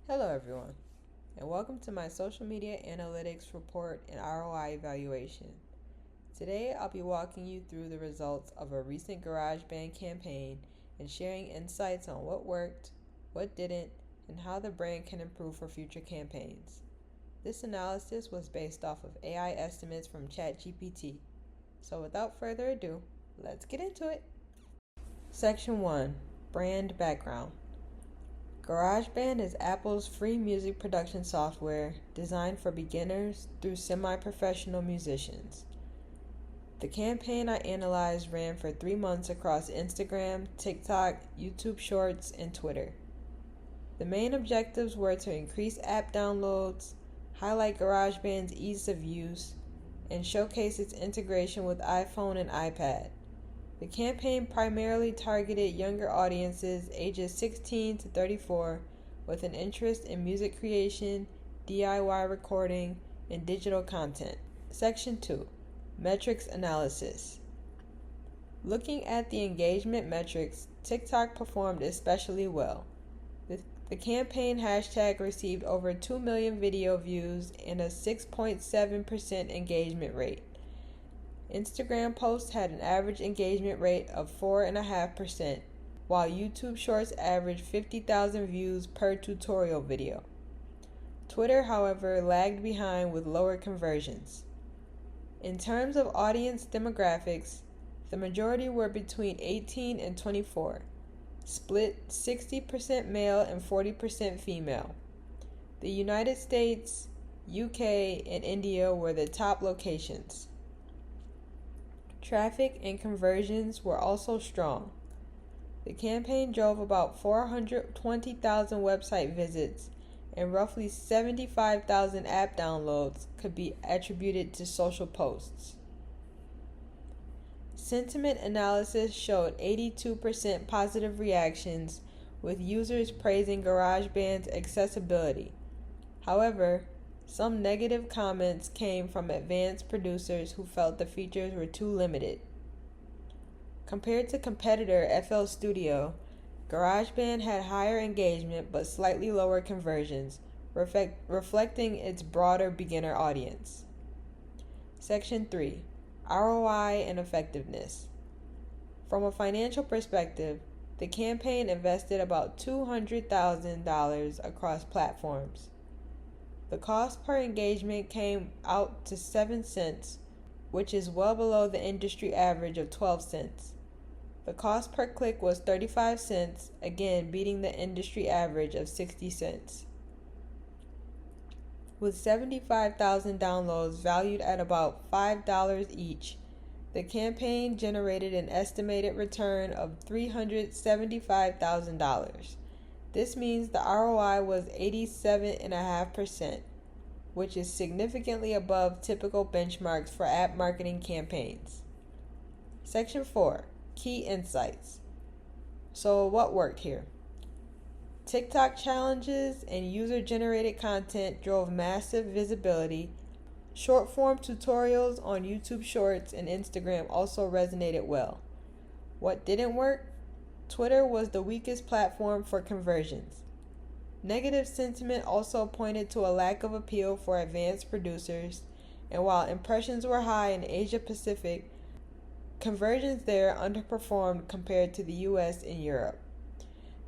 Hello everyone, and welcome to my social media analytics report and ROI evaluation. Today I'll be walking you through the results of a recent Garageband campaign and sharing insights on what worked, what didn't, and how the brand can improve for future campaigns. This analysis was based off of AI estimates from ChatGPT. So without further ado, let's get into it. Section 1, Brand Background. Garageband is Apple's free music production software designed for beginners through semi-professional musicians. The campaign I analyzed ran for 3 months across Instagram, TikTok, YouTube Shorts, and Twitter. The main objectives were to increase app downloads, highlight GarageBand's ease of use, and showcase its integration with iPhone and iPad. The campaign primarily targeted younger audiences ages 16 to 34 with an interest in music creation, DIY recording, and digital content. Section 2, Metrics Analysis. Looking at the engagement metrics, TikTok performed especially well. The campaign hashtag received over 2 million video views and a 6.7% engagement rate. Instagram posts had an average engagement rate of 4.5%, while YouTube Shorts averaged 50,000 views per tutorial video. Twitter, however, lagged behind with lower conversions. In terms of audience demographics, the majority were between 18 and 24, split 60% male and 40% female. The United States, UK, and India were the top locations. Traffic and conversions were also strong. The campaign drove about 420,000 website visits, and roughly 75,000 app downloads could be attributed to social posts. Sentiment analysis showed 82% positive reactions, with users praising GarageBand's accessibility. However, some negative comments came from advanced producers who felt the features were too limited. Compared to competitor FL Studio, GarageBand had higher engagement but slightly lower conversions, reflecting its broader beginner audience. Section 3, ROI and Effectiveness. From a financial perspective, the campaign invested about $200,000 across platforms. The cost per engagement came out to 7 cents, which is well below the industry average of 12 cents. The cost per click was 35 cents, again beating the industry average of 60 cents. With 75,000 downloads valued at about $5 each, the campaign generated an estimated return of $375,000. This means the ROI was 87.5%, which is significantly above typical benchmarks for app marketing campaigns. Section 4, Key Insights. So what worked here? TikTok challenges and user-generated content drove massive visibility. Short-form tutorials on YouTube Shorts and Instagram also resonated well. What didn't work? Twitter was the weakest platform for conversions. Negative sentiment also pointed to a lack of appeal for advanced producers, and while impressions were high in Asia Pacific, conversions there underperformed compared to the US and Europe.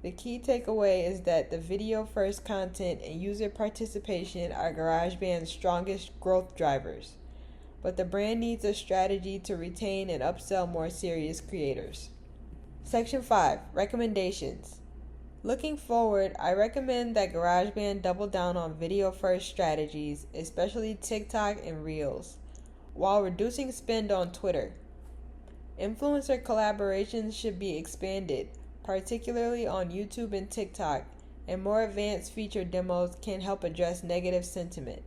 The key takeaway is that the video-first content and user participation are GarageBand's strongest growth drivers, but the brand needs a strategy to retain and upsell more serious creators. Section 5, Recommendations. Looking forward, I recommend that GarageBand double down on video-first strategies, especially TikTok and Reels, while reducing spend on Twitter. Influencer collaborations should be expanded, particularly on YouTube and TikTok, and more advanced feature demos can help address negative sentiment.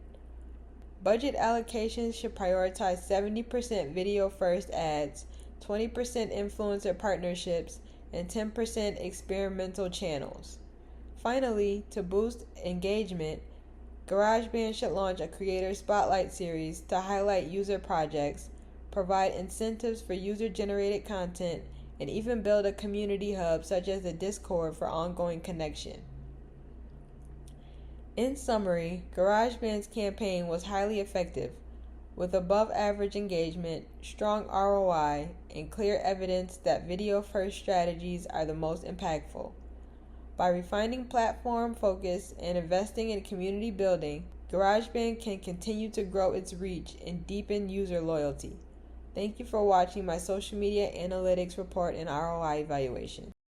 Budget allocations should prioritize 70% video-first ads, 20% influencer partnerships, and 10% experimental channels. Finally, to boost engagement, GarageBand should launch a Creator Spotlight series to highlight user projects, provide incentives for user-generated content, and even build a community hub such as the Discord for ongoing connection. In summary, GarageBand's campaign was highly effective, with above average engagement, strong ROI, and clear evidence that video first strategies are the most impactful. By refining platform focus and investing in community building, GarageBand can continue to grow its reach and deepen user loyalty. Thank you for watching my social media analytics report and ROI evaluation.